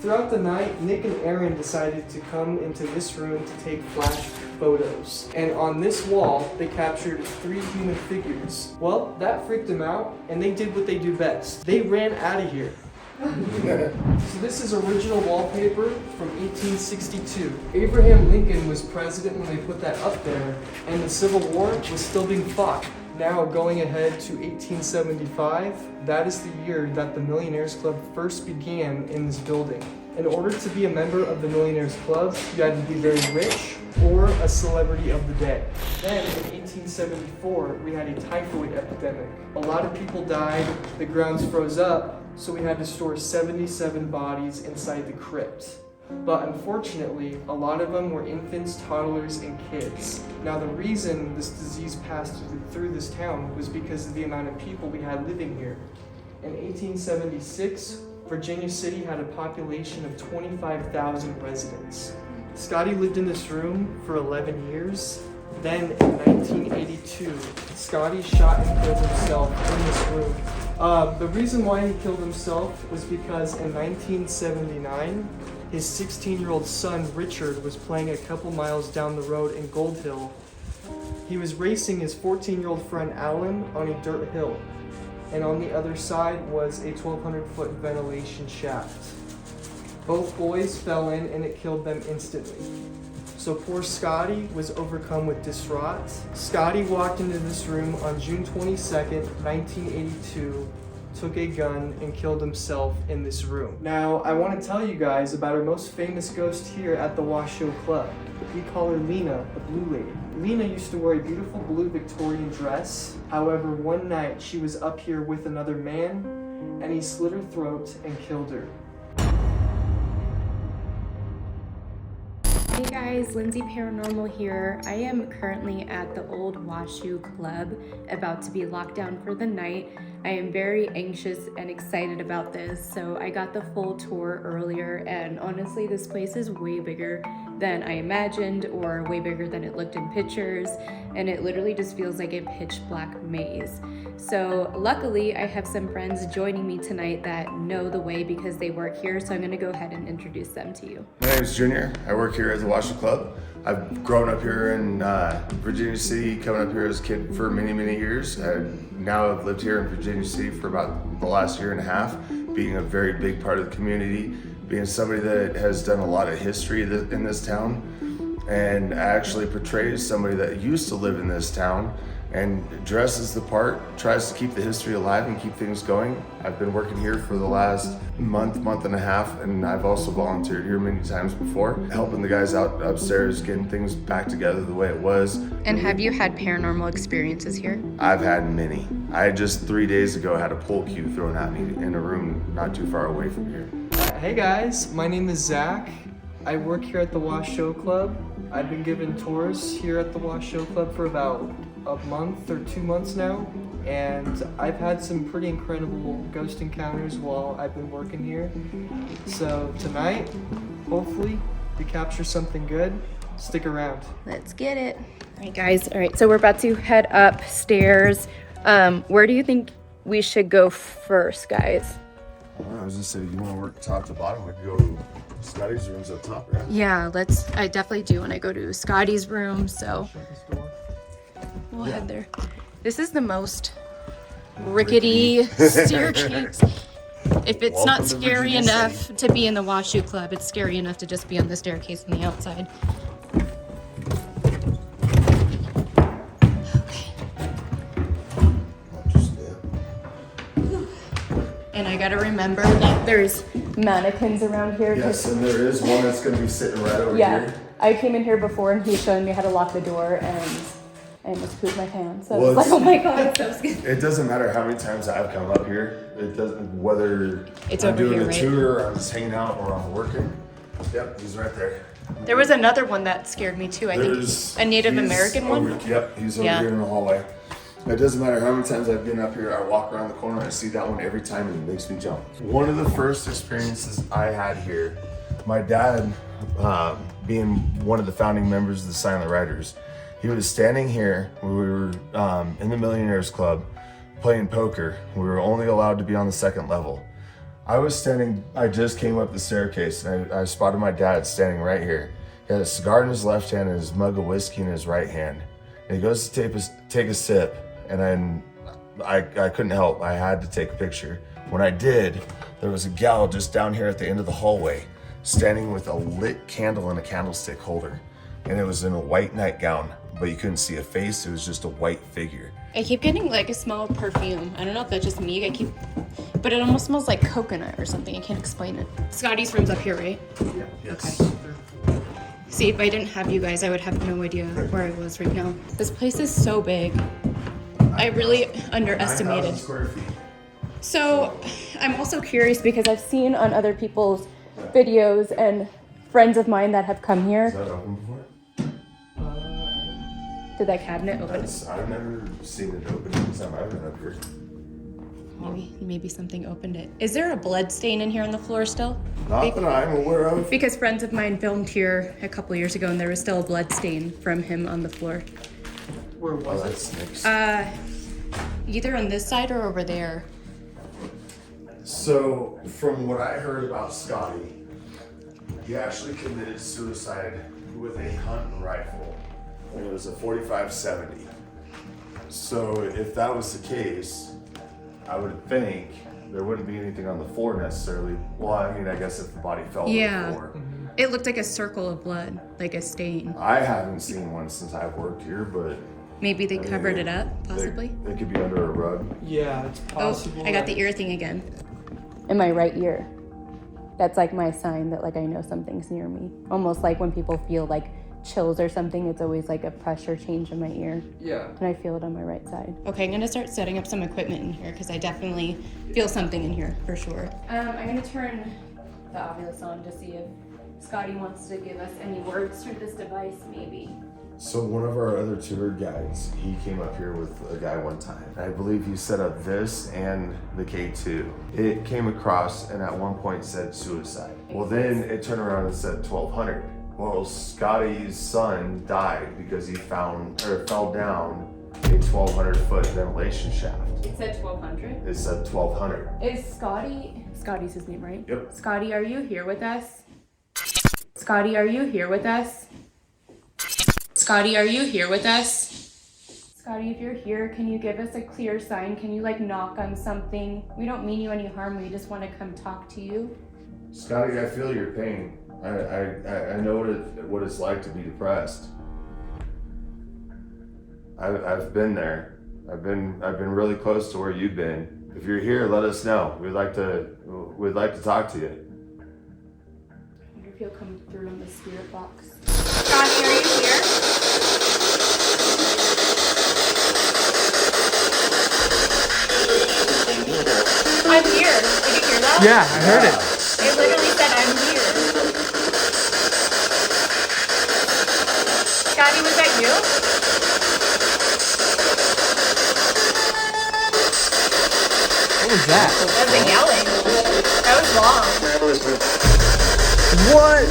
throughout the night, Nick and Aaron decided to come into this room to take flash photos. And on this wall, they captured 3 human figures. Well, that freaked them out, and they did what they do best. They ran out of here. So this is original wallpaper from 1862. Abraham Lincoln was president when they put that up there, and the Civil War was still being fought. Now going ahead to 1875, that is the year that the Millionaires Club first began in this building. In order to be a member of the Millionaires Club, you had to be very rich or a celebrity of the day. Then in 1874, we had a typhoid epidemic. A lot of people died, the grounds froze up, so we had to store 77 bodies inside the crypt. But unfortunately, a lot of them were infants, toddlers, and kids. Now the reason this disease passed through this town was because of the amount of people we had living here. In 1876, Virginia City had a population of 25,000 residents. Scotty lived in this room for 11 years. Then in 1982, Scotty shot and killed himself in this room. The reason why he killed himself was because in 1979, his 16-year-old son, Richard, was playing a couple miles down the road in Gold Hill. He was racing his 14-year-old friend, Alan, on a dirt hill. And on the other side was a 1,200-foot ventilation shaft. Both boys fell in and it killed them instantly. So poor Scotty was overcome with distraught. Scotty walked into this room on June 22nd, 1982, took a gun and killed himself in this room. Now, I want to tell you guys about our most famous ghost here at the Washoe Club. We call her Lena, the Blue Lady. Lena used to wear a beautiful blue Victorian dress. However, one night she was up here with another man and he slit her throat and killed her. Hey guys, Lindsay Paranormal here. I am currently at the old Washoe Club, about to be locked down for the night. I am very anxious and excited about this, so I got the full tour earlier, and honestly this place is way bigger than I imagined, or way bigger than it looked in pictures, and it literally just feels like a pitch black maze. So luckily I have some friends joining me tonight that know the way because they work here, so I'm going to go ahead and introduce them to you. My name is Junior. I work here at the Washoe Club. I've grown up here in Virginia City, coming up here as a kid for many, many years. Now I've lived here in Virginia City for about the last year and a half, being a very big part of the community, being somebody that has done a lot of history in this town, and actually portrays somebody that used to live in this town and dresses the part, tries to keep the history alive and keep things going. I've been working here for the last month and a half, and I've also volunteered here many times before, helping the guys out upstairs, getting things back together the way it was. And have you had paranormal experiences here? I've had many. I just 3 days ago had a pole cue thrown at me in a room not too far away from here. Hey guys, my name is Zach. I work here at the Washoe Club. I've been giving tours here at the Washoe Club for about a month or 2 months now, and I've had some pretty incredible ghost encounters while I've been working here. So tonight, hopefully, we capture something good. Stick around. Let's get it. All right, guys. All right, so we're about to head upstairs. Where do you think we should go first, guys? I was just saying, you want to work top to bottom, we could go to Scotty's room's up top, right? Yeah, I definitely do want to go to Scotty's room, so we'll head there. This is the most rickety staircase. If it's not scary enough to be in the Washoe Club, it's scary enough to just be on the staircase on the outside. And I gotta remember that there's mannequins around here. Yes, and there is one that's gonna be sitting right over here. I came in here before and he showed me how to lock the door, and I almost pooped my pants. So I was like, oh my god, it's so scary. It doesn't matter how many times I've come up here. It doesn't, whether it's I'm over doing here, a right? tour, I'm just hanging out, or I'm working. Yep, he's right there. There was another one that scared me too. I think a Native American one. Yep, he's over here in the hallway. It doesn't matter how many times I've been up here, I walk around the corner, I see that one every time, and it makes me jump. One of the first experiences I had here, my dad, being one of the founding members of the Silent Riders, he was standing here. We were in the Millionaires Club playing poker. We were only allowed to be on the second level. I was standing, I just came up the staircase and I spotted my dad standing right here. He had a cigar in his left hand and his mug of whiskey in his right hand. And he goes to take a sip, and I couldn't help. I had to take a picture. When I did, there was a gal just down here at the end of the hallway, standing with a lit candle in a candlestick holder. And it was in a white nightgown, but you couldn't see a face, it was just a white figure. I keep getting like a smell of perfume. I don't know if that's just me. But it almost smells like coconut or something. I can't explain it. Scotty's room's up here, right? Yeah. Yes. Okay. See, if I didn't have you guys, I would have no idea where I was right now. This place is so big. I really underestimated. 9,000 square feet. So I'm also curious because I've seen on other people's videos and friends of mine that have come Is here. that open before? Did that cabinet open? I've never seen it open anytime I've been up here. Maybe something opened it. Is there a blood stain in here on the floor still? Not that I'm aware of. Because friends of mine filmed here a couple years ago and there was still a blood stain from him on the floor. Where was Oh, it? that stinks. Either on this side or over there. So, from what I heard about Scotty, he actually committed suicide with a hunting rifle. And it was a 45-70. So, if that was the case, I would think there wouldn't be anything on the floor necessarily. Well, I mean, I guess if the body fell to the floor. It looked like a circle of blood, like a stain. I haven't seen one since I've worked here, but Maybe they covered it up, possibly. they could be under a rug. Yeah, it's possible. Oh, I got the ear thing again. In my right ear. That's like my sign that like I know something's near me. Almost like when people feel like chills or something, it's always like a pressure change in my ear. Yeah. And I feel it on my right side. Okay, I'm gonna start setting up some equipment in here because I definitely feel something in here for sure. I'm gonna turn the Oculus on to see if Scotty wants to give us any words through this device, maybe. So one of our other tour guides, he came up here with a guy one time. I believe he set up this and the K2. It came across and at one point said suicide. Well, then it turned around and said 1200. Well, Scotty's son died because he fell down a 1,200-foot ventilation shaft. It said 1200. It said 1,200. Is Scotty's his name, right? Yep. Scotty, are you here with us? Scotty, are you here with us? Scotty, are you here with us? Scotty, if you're here, can you give us a clear sign? Can you like knock on something? We don't mean you any harm, we just want to come talk to you. Scotty, I feel your pain. I know what it's like to be depressed. I've been there. I've been really close to where you've been. If you're here, let us know. We'd like to talk to you. I wonder if he'll come through in the spirit box. Scotty, are you here? I'm here. Did you hear that? Yeah, I heard it. It literally said I'm here. Scotty, was that you? What was that? That was a yelling. That was long. What?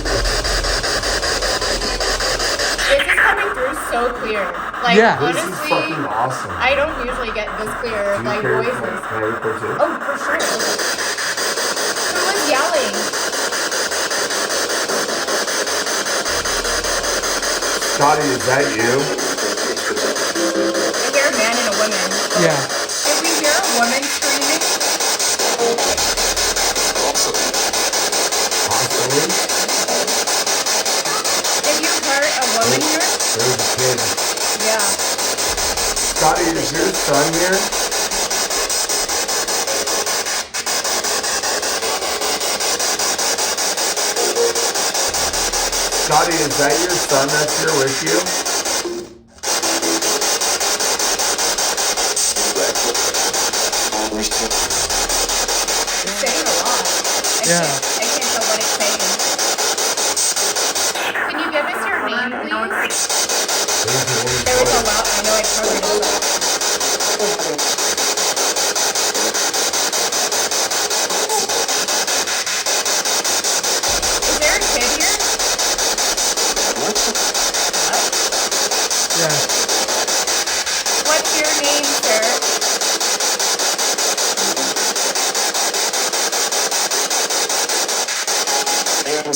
This is coming through so clear. Like, Yeah. This honestly, is fucking awesome. I don't usually get this clear, like, voices. Can I record too? Oh, for sure. Who was yelling? Scotty, is that you? I hear a man and a woman. Yeah. Did we hear a woman screaming? Possibly. Did you hear a woman here? There's a kid. Yeah. Scotty, is your son here? Scotty, is that your son that's here with you? It's saying a lot. Yeah. I can't tell what it's saying. Can you give us your name, please? There was a lot. I know I covered it up. Is there a kid here? What? Yeah. What's your name, sir? Do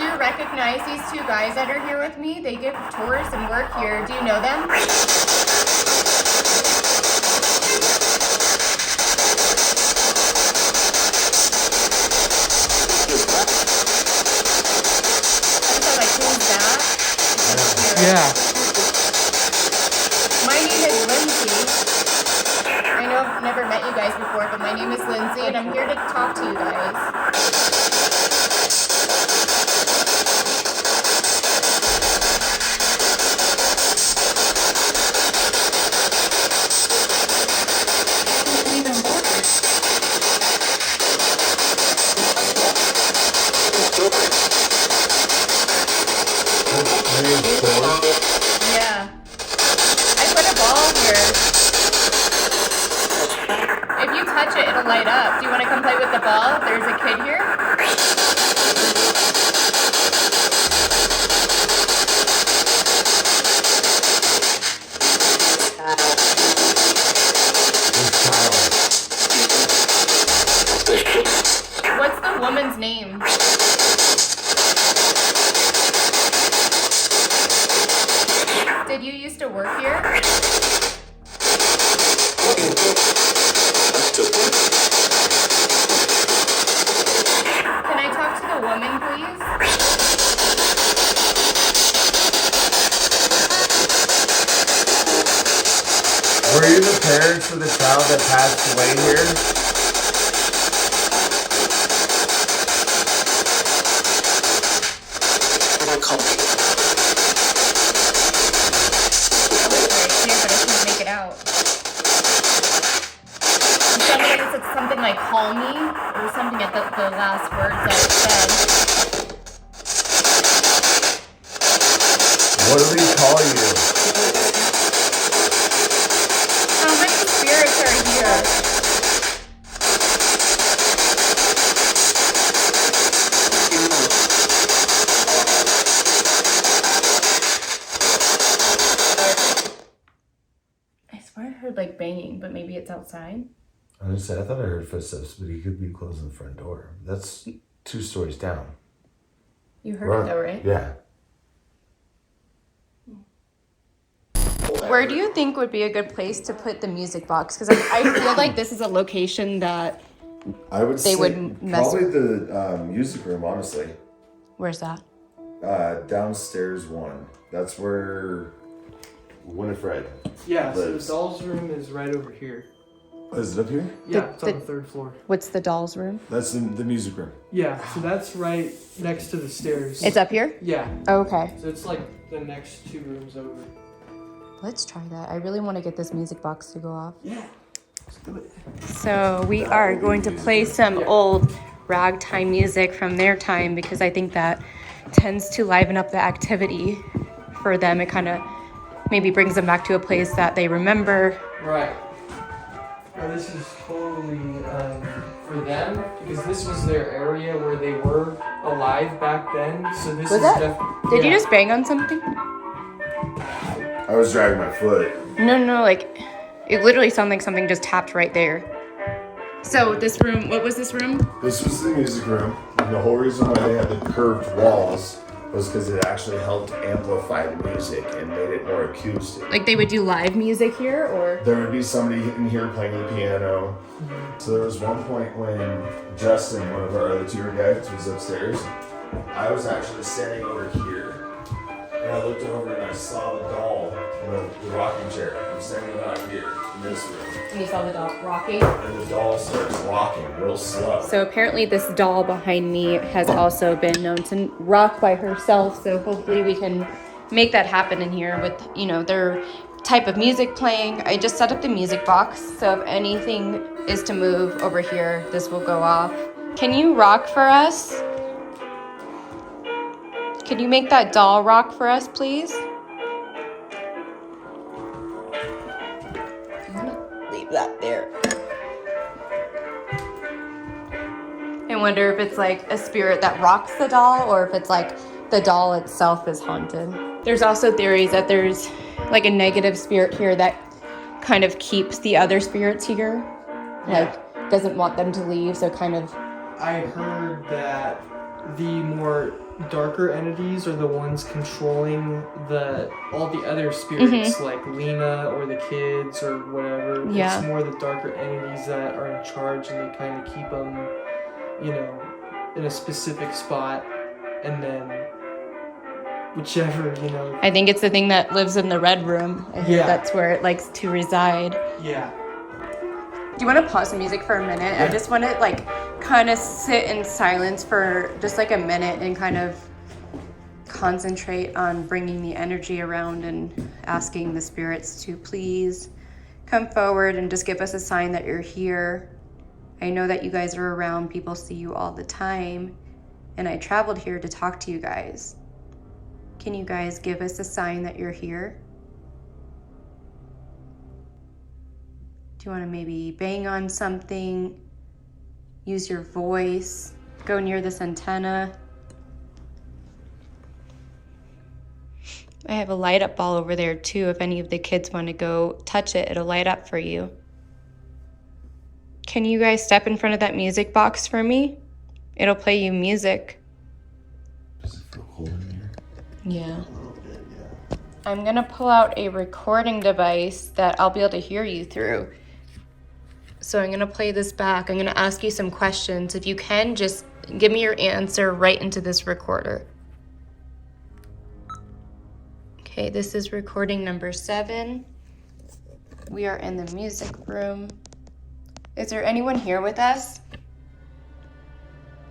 you recognize these two guys that are here with me? They give tours and work here. Do you know them? Yeah. My name is Lindsay. I know I've never met you guys before, but my name is Lindsay, and I'm here to talk to you guys. Yeah. I put a ball here. If you touch it, it'll light up. Do you want to come play with the ball? There's a kid here. What's the woman's name? Did you used to work here? Can I talk to the woman, please? Were you the parents of the child that passed away here? Something like call me or something at the last words that it said. What do we call you? How many spirits are here? I swear I heard like banging, but maybe it's outside. I was gonna say, I thought I heard footsteps, but he could be closing the front door. That's 2 stories down. You heard it though, right? Yeah. Where do you think would be a good place to put the music box? Because I feel like this is a location that I would they say would mess probably the music room, honestly. Where's that? Downstairs one. That's where Winifred. Yeah, so the lives. doll's room is right over here. Is it up here? Yeah, it's on the 3rd floor. What's the doll's room? That's the music room. Yeah, so that's right next to the stairs. It's up here? Yeah, Okay. so it's like the next 2 rooms over. Let's try that. I really want to get this music box to go off. Yeah, let's do it. So we are going to play some old ragtime music from their time because I think that tends to liven up the activity for them. It kind of maybe brings them back to a place that they remember. Right. Now this is totally for them because this was their area where they were alive back then. So this Was is that? definitely. Did you just bang on something? I was dragging my foot. No, like it literally sounded like something just tapped right there. So this room, what was this room? This was the music room, and the whole reason why they had the curved walls was because it actually helped amplify the music and made it more acoustic. Like they would do live music here, or? There would be somebody in here playing the piano. So there was one point when Justin, one of our other tour guides, was upstairs. I was actually standing over here, and I looked over and I saw the doll in the rocking chair. I'm standing out here in this room. And you saw the doll rocking? And the doll starts rocking real slow. So apparently this doll behind me has also been known to rock by herself. So hopefully we can make that happen in here with, you know, their type of music playing. I just set up the music box. So if anything is to move over here, this will go off. Can you rock for us? Can you make that doll rock for us, please? I'm gonna leave that there. I wonder if it's like a spirit that rocks the doll or if it's like the doll itself is haunted. There's also theories that there's like a negative spirit here that kind of keeps the other spirits here. Like doesn't want them to leave, so kind of I heard that the more darker entities are the ones controlling all the other spirits, like Lena or the kids or whatever. Yeah. It's more the darker entities that are in charge, and they kind of keep them, you know, in a specific spot, and then whichever, you know. I think it's the thing that lives in the red room. I think Yeah. that's where it likes to reside. Yeah. Do you want to pause the music for a minute? Yeah. I just want to like kind of sit in silence for just like a minute and kind of concentrate on bringing the energy around and asking the spirits to please come forward and just give us a sign that you're here. I know that you guys are around. People see you all the time. And I traveled here to talk to you guys. Can you guys give us a sign that you're here? Do you want to maybe bang on something? Use your voice? Go near this antenna? I have a light up ball over there too. If any of the kids want to go touch it, it'll light up for you. Can you guys step in front of that music box for me? It'll play you music. Does it feel cold in here? Yeah. A little bit, yeah. I'm gonna pull out a recording device that I'll be able to hear you through. So I'm gonna play this back. I'm gonna ask you some questions. If you can, just give me your answer right into this recorder. Okay, this is recording number 7. We are in the music room. Is there anyone here with us?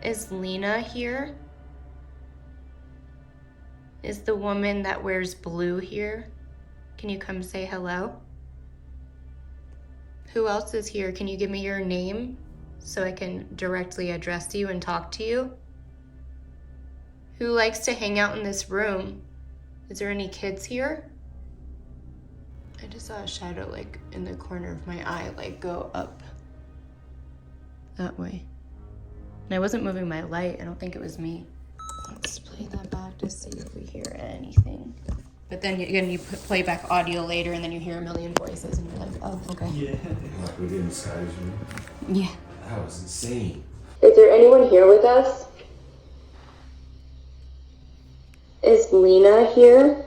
Is Lena here? Is the woman that wears blue here? Can you come say hello? Who else is here? Can you give me your name so I can directly address you and talk to you? Who likes to hang out in this room? Is there any kids here? I just saw a shadow like in the corner of my eye, like go up that way. And I wasn't moving my light. I don't think it was me. Let's play that back to see if we hear anything. But then again, you play back audio later and then you hear a million voices and you're like, oh, okay. Yeah. Like we did in Scotty's room. Yeah. That was insane. Is there anyone here with us? Is Lena here?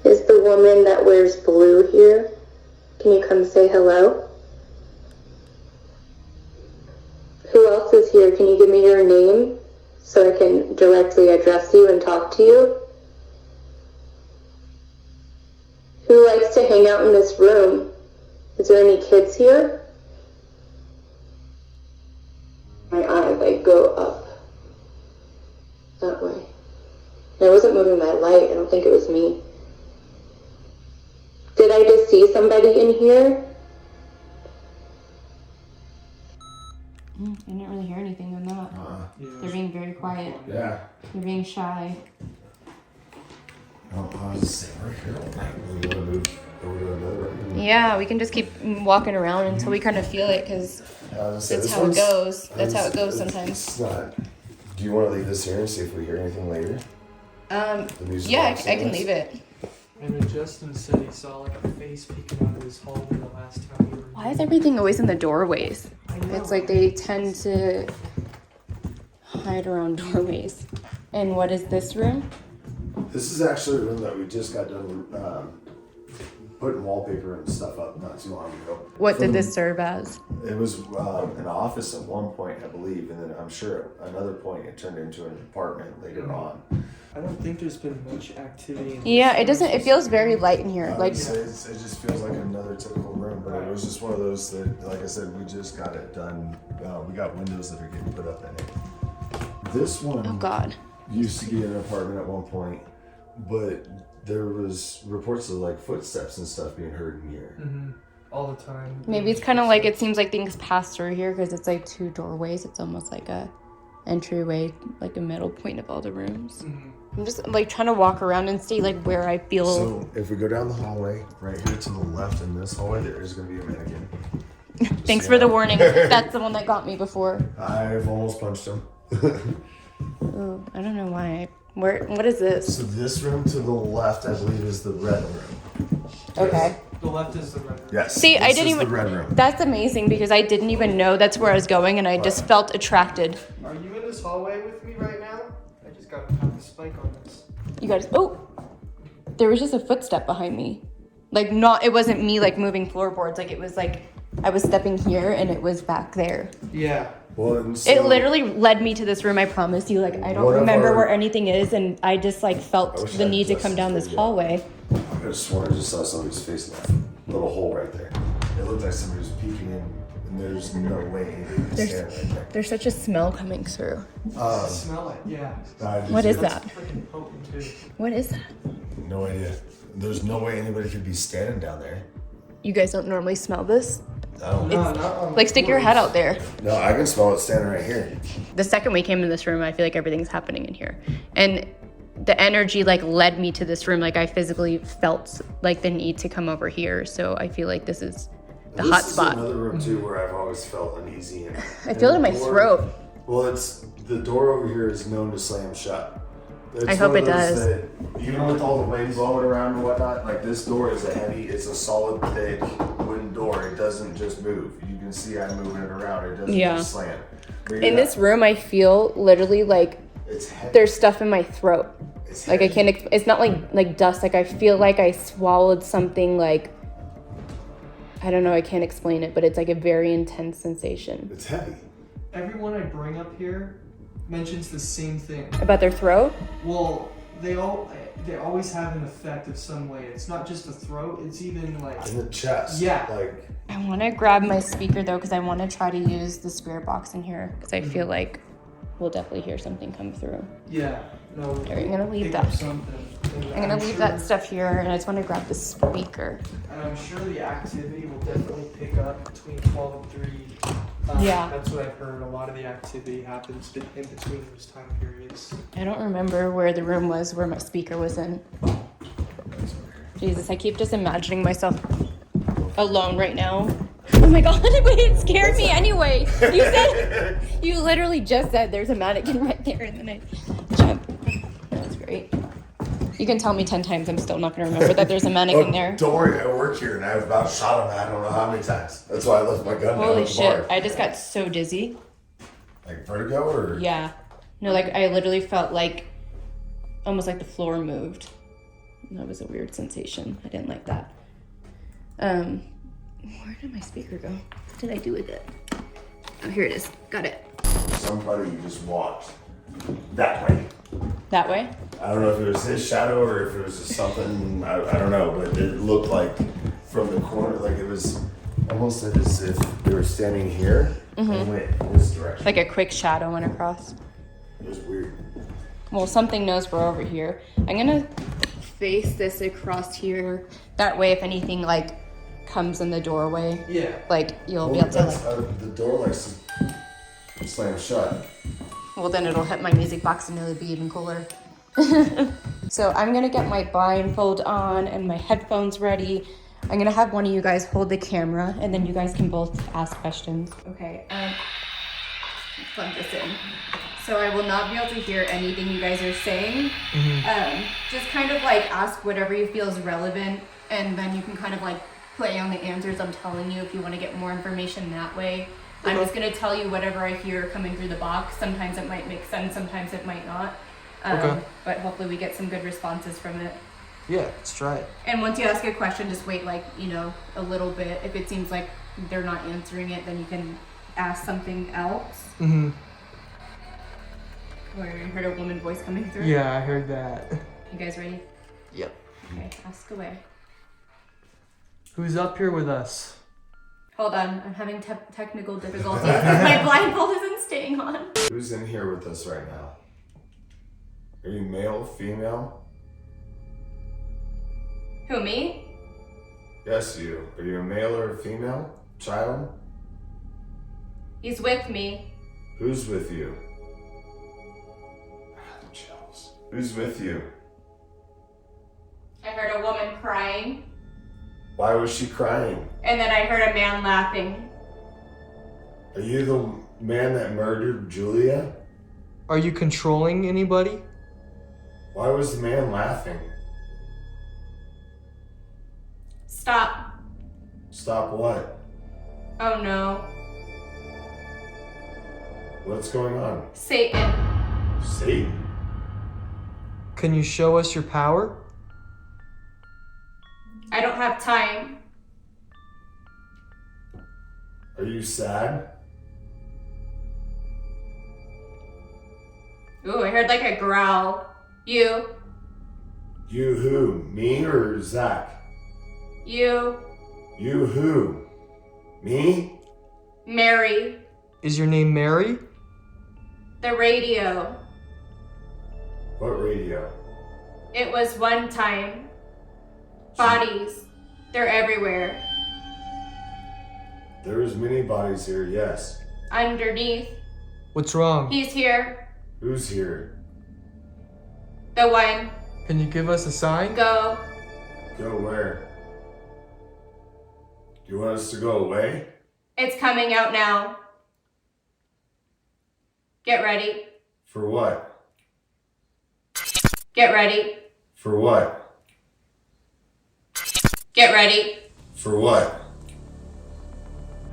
Is the woman that wears blue here? Can you come say hello? Who else is here? Can you give me your name so I can directly address you and talk to you? Who likes to hang out in this room? Is there any kids here? My eye like go up that way. And I wasn't moving my light. I don't think it was me. Did I just see somebody in here? I didn't really hear anything on that. Yeah. They're being very quiet. Yeah. They're being shy. Oh, I was just saying, we're here all night. We want to move over to another room. Yeah, we can just keep walking around until we kind of feel it, because that's how it goes. That's how it goes sometimes. It's not. Do you want to leave this here and see if we hear anything later? The music Yeah, box I can and leave it. And then Justin said he saw like a face peeking out of this hallway the last time we were. Why is everything always in the doorways? I know. It's like they tend to hide around doorways. And what is this room? This is actually a room that we just got done putting wallpaper and stuff up not too long ago. What did this serve as? It was an office at one point, I believe, and then I'm sure at another point it turned into an apartment later on. I don't think there's been much activity in Yeah, this it doesn't. It feels very light in here. I Like, would say it just feels like another typical room, but it was just one of those that, like I said, we just got it done. We got windows that are getting put up in it. This one oh god. used to be an apartment at one point, but there was reports of like footsteps and stuff being heard in here. Mm-hmm. All the time. Maybe it's kind of like, it seems like things pass through here because it's like 2 doorways. It's almost like a entryway, like a middle point of all the rooms. Mm-hmm. I'm just like trying to walk around and see like where I feel. So if we go down the hallway, right here to the left in this hallway, there is going to be a mannequin. Thanks for the warning. That's the one that got me before. I've almost punched him. Ooh, I don't know why. What is this? So this room to the left, I believe, is the red room. Okay. The left is the red room. Yes. See, I this didn't is even. the red room. That's amazing because I didn't even know that's where I was going, and I just felt attracted. Are you in this hallway with me right now? I just got to have the spike on this. You guys. Oh, there was just a footstep behind me. Like not. It wasn't me like moving floorboards. Like it was like I was stepping here and it was back there. Yeah. Well, and so It literally led me to this room. I promise you. Like I don't One of remember our- where anything is, and I just like I felt wish the I need to just come down this did, yeah. hallway. I could have sworn I just saw somebody's face in that little hole right there. It looked like somebody was peeking in, and there's no way anybody could stand right there. There's such a smell coming through. Smell it, yeah. What is That's that? freaking potent too. What is that? No idea. There's no way anybody could be standing down there. You guys don't normally smell this? No. No, not on Like stick your head out there. No, I can smell it standing right here. The second we came in this room, I feel like everything's happening in here. And the energy like led me to this room. Like I physically felt like the need to come over here. So I feel like this is the hot This spot. is another room too where I've always felt uneasy. I feel it in my throat. Well, it's the door over here is known to slam shut. It's I hope one of it those does. that, even with all the wind blowing around and whatnot, like this door is it's a solid, thick wooden door. It doesn't just move. You can see I'm moving it around. It doesn't Yeah. just slam. In this room, I feel literally like it's heavy. there's stuff in my throat. It's Like I heavy. can't, it's not like dust. Like I feel like I swallowed something like, I don't know, I can't explain it, but it's like a very intense sensation. It's heavy. Everyone I bring up here mentions the same thing. About their throat? Well, they always have an effect of some way. It's not just the throat, it's even like In the chest. Yeah. Like I want to grab my speaker though, because I want to try to use the spirit box in here, because I feel like we'll definitely hear something come through. yeah. No. Alright, I'm gonna leave pick that. up something. And I'm gonna leave sure- that stuff here, and I just want to grab the speaker. And I'm sure the activity will definitely pick up between 12 and 3. Yeah. That's what I've heard. A lot of the activity happens in between those time periods. I don't remember where the room was where my speaker was in. Jesus, I keep just imagining myself alone right now. Oh my god, wait, it scared me anyway. You literally just said there's a mannequin right there, and then I jumped. That's great. You can tell me 10 times, I'm still not gonna remember that there's a mannequin there. Don't worry, I work here and I've about shot him I don't know how many times. That's why I left my gun down Holy at the shit, bar. I just got so dizzy. Like vertigo or? Yeah. No, like I literally felt like, almost like the floor moved. That was a weird sensation. I didn't like that. Where did my speaker go? What did I do with it? Oh, here it is. Got it. Somebody just walked that way. That way? I don't know if it was his shadow or if it was just something, I don't know, but it looked like from the corner, like it was almost as if they were standing here and went this direction. Like a quick shadow went across. It was weird. Well, something knows we're over here. I'm gonna face this across here. That way, if anything like comes in the doorway, Yeah. like you'll be Well, able to that's, like, the door likes to slam shut. well then it'll hit my music box and it'll be even cooler. So I'm gonna get my blindfold on and my headphones ready. I'm gonna have one of you guys hold the camera and then you guys can both ask questions. Okay, plug this in. So I will not be able to hear anything you guys are saying. Just kind of like ask whatever you feel is relevant, and then you can kind of like play on the answers I'm telling you if you want to get more information that way. I'm just gonna tell you whatever I hear coming through the box. Sometimes it might make sense, sometimes it might not. Okay. But hopefully we get some good responses from it. Yeah, let's try it. And once you ask a question, just wait like, a little bit. If it seems like they're not answering it, then you can ask something else. Mm-hmm. Or you heard a woman voice coming through? Yeah, I heard that. You guys ready? Yep. Okay, ask away. Who's up here with us? Hold on, I'm having technical difficulties because my blindfold isn't staying on. Who's in here with us right now? Are you male, female? Who, me? Yes, you. Are you a male or a female? Child? He's with me. Who's with you? Chills. Who's with you? I heard a woman crying, Why was she crying? and then I heard a man laughing. Are you the man that murdered Julia? Are you controlling anybody? Why was the man laughing? Stop. Stop what? Oh no. What's going on? Satan. Satan? Can you show us your power? I don't have time. Are you sad? Ooh, I heard like a growl. You. You who? Me or Zach? You. You who? Me? Mary. Is your name Mary? The radio. What radio? It was one time. Bodies. They're everywhere. There's many bodies here, yes. Underneath. What's wrong? He's here. Who's here? The one. Can you give us a sign? Go. Go where? Do you want us to go away? It's coming out now. Get ready. For what? Get ready. For what? Get ready. For what?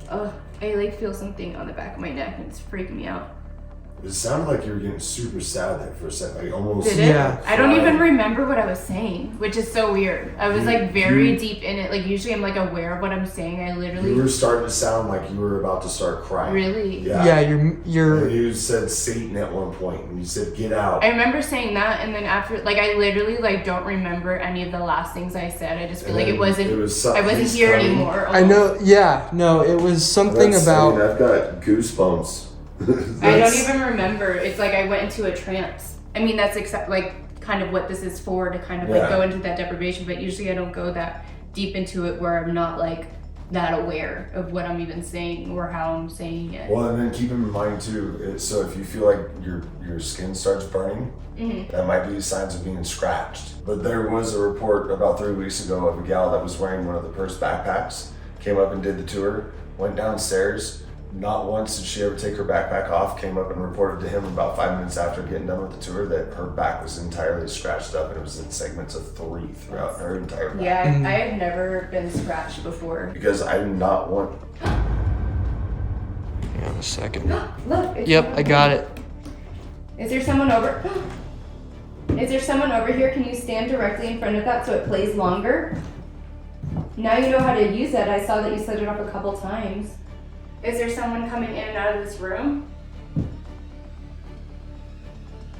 Ugh, I like feel something on the back of my neck and it's freaking me out. It sounded like you were getting super sad there for a second. Like almost. Did it? Yeah. I don't even remember what I was saying, which is so weird. I was like very deep in it. Like usually I'm like aware of what I'm saying. I literally. You were starting to sound like you were about to start crying. Really? Yeah. Yeah, And you're you said Satan at one point, and you said get out. I remember saying that, and then after, like, I literally like don't remember any of the last things I said. I just feel And like then it wasn't. I wasn't he's here coming. anymore. I know, yeah, no, it was something That's about insane. I've got goosebumps. I don't even remember. It's like I went into a trance. I mean, that's like kind of what this is for, to kind of like go into that deprivation. But usually I don't go that deep into it where I'm not like that aware of what I'm even saying or how I'm saying it. Well, and then keep in mind too. So if you feel like your skin starts burning, that might be signs of being scratched. But there was a report about 3 weeks ago of a gal that was wearing one of the Purse backpacks, came up and did the tour, went downstairs. Not once did she ever take her backpack off, came up and reported to him about 5 minutes after getting done with the tour that her back was entirely scratched up, and it was in segments of 3 throughout her entire back. Yeah, I have never been scratched before. Because I do not want... Hang on a second. Look. It's Yep, I got it. Is there someone over? Is there someone over here? Can you stand directly in front of that so it plays longer? Now you know how to use it. I saw that you set it up a couple times. Is there someone coming in and out of this room?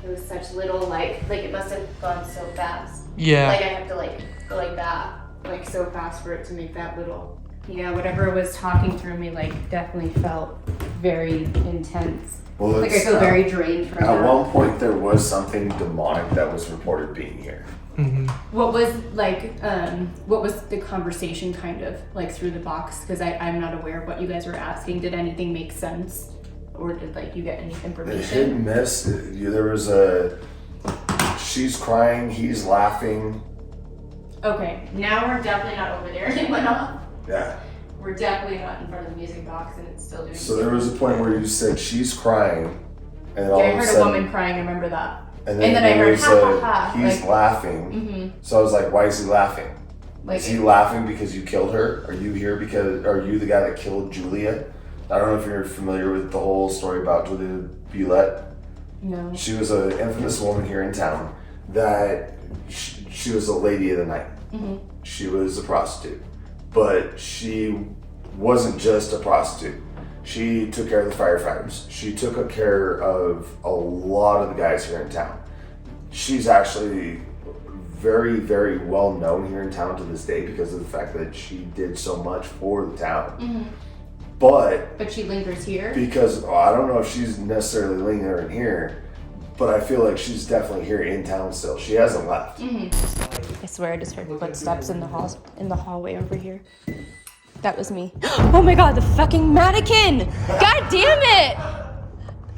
It was such little like it must have gone so fast. Yeah. Like I have to like go like that, like so fast for it to make that little. Yeah, whatever was talking through me like definitely felt very intense. Well, Like I feel very drained from At that. one point, there was something demonic that was reported being here. What was what was the conversation kind of like through the box? Because I'm not aware of what you guys were asking. Did anything make sense? Or did like you get any The hit information? and miss, there was a... She's crying, he's laughing. Okay, now we're definitely not over there. It went off. Yeah. We're definitely not in front of the music box and it's still doing So there was a point where you said she's crying, and all I of a heard sudden... a woman crying, I remember that. And then I there heard was ha ha ha. he's like, laughing. So I was like, why is he laughing? like Is he laughing because you killed her? Are you here because... Are you the guy that killed Julia? I don't know if you're familiar with the whole story about Julia Bulette. no. She was an infamous woman here in town that she was a lady of the night. She was a prostitute. But she wasn't just a prostitute. She took care of the firefighters. She took care of a lot of the guys here in town. She's actually very, very well known here in town to this day because of the fact that she did so much for the town. But she lingers here. because I don't know if she's necessarily lingering here, but I feel like she's definitely here in town still. She hasn't left. I swear I just heard footsteps in the hallway over here. That was me. Oh my god, the fucking mannequin! God damn it!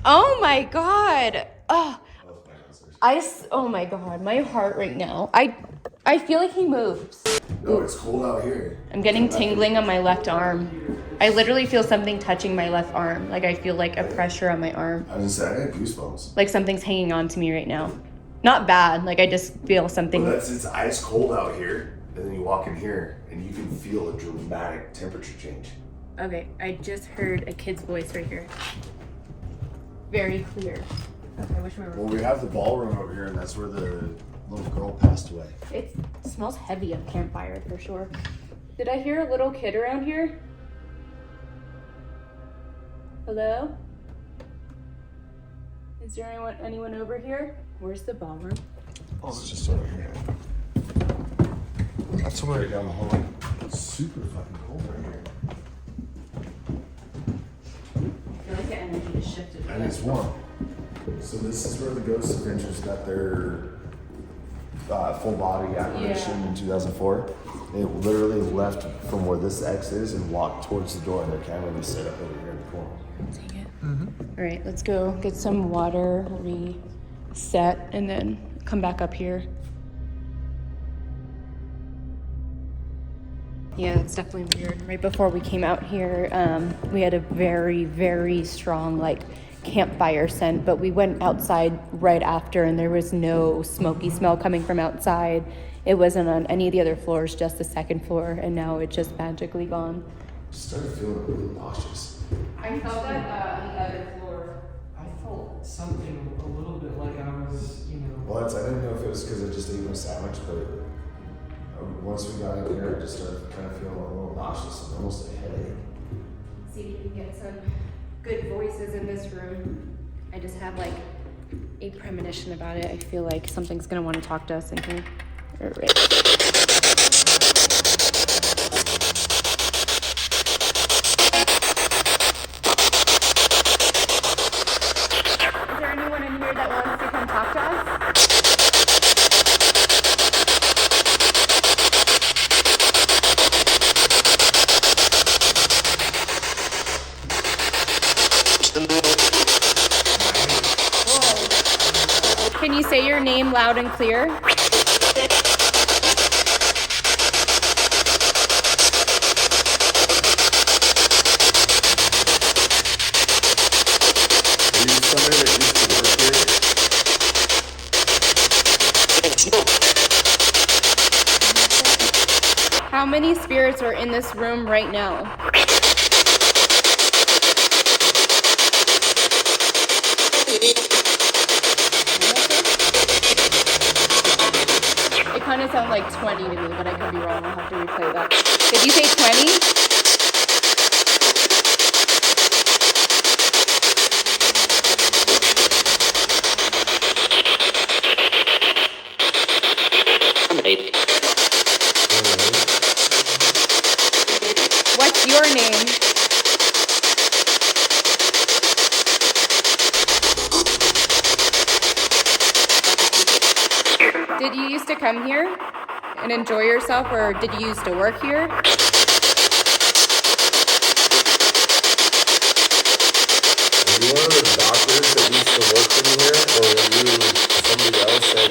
Oh my god. Oh my god, my heart right now. I feel like he moves. No, it's cold out here. I'm getting tingling on my left arm. I literally feel something touching my left arm. Like I feel like a pressure on my arm. I was gonna say, I got goosebumps. Like something's hanging on to me right now. Not bad, like I just feel something. Well, it's ice cold out here. and then you walk in here, and you can feel a dramatic temperature change. Okay, I just heard a kid's voice right here. Very clear. I wish we were. Well, we have the ballroom over here, and that's where the little girl passed away. It smells heavy of campfire for sure. Did I hear a little kid around here? Hello? Is there anyone over here? Where's the ballroom? Oh, it's just over here. That's where down the hallway. It's super fucking cold right here. I feel like the energy has shifted. And it's warm. So this is where the Ghost Adventures got their full body apparition in 2004. They literally left from where this X is and walked towards the door, and their camera was set up over here in the corner. Take it. All right, let's go get some water, reset, and then come back up here. Yeah, it's definitely weird. Right before we came out here, we had a very, very strong, like, campfire scent, but we went outside right after, and there was no smoky smell coming from outside. It wasn't on any of the other floors, just the second floor, and now it's just magically gone. Just started feeling really nauseous. I felt that on the other floor. I felt something a little bit like I was, Well, I didn't know if it was because I just ate my sandwich, but once we got in here, I just started kind of feeling a little nauseous and almost a headache. See if we can get some good voices in this room. I just have like a premonition about it. I feel like something's gonna want to talk to us in here. All right. Is there anyone in here that wants to come talk to us? Can you say your name loud and clear? How many spirits are in this room right now? It kind of sounds like 20 to me, but I could be wrong. I'll have to replay that. Did you say 20? What's your name? Did you used to come here and enjoy yourself, or did you used to work here? Are you one of the doctors that used to work in here, or were you somebody else that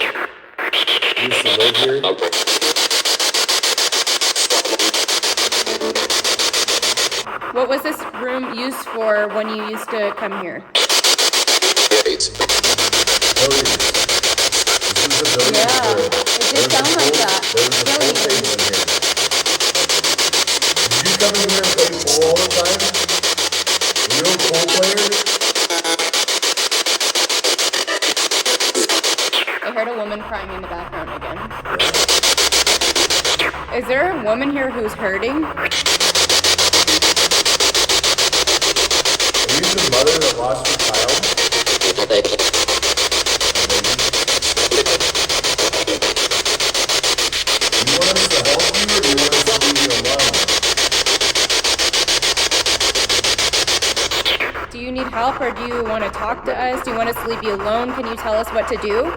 used to live here? What was this room used for when you used to come here? Yeah, it did sound like that. Really? Did you come in here and play pool all the time? Were you a pool player? I heard a woman crying in the background again. Is there a woman here who's hurting? Are you the mother that lost her child? Do you want us to help you, or do you want us to leave you alone? Do you need help, or do you want to talk to us? Do you want us to leave you alone? Can you tell us what to do?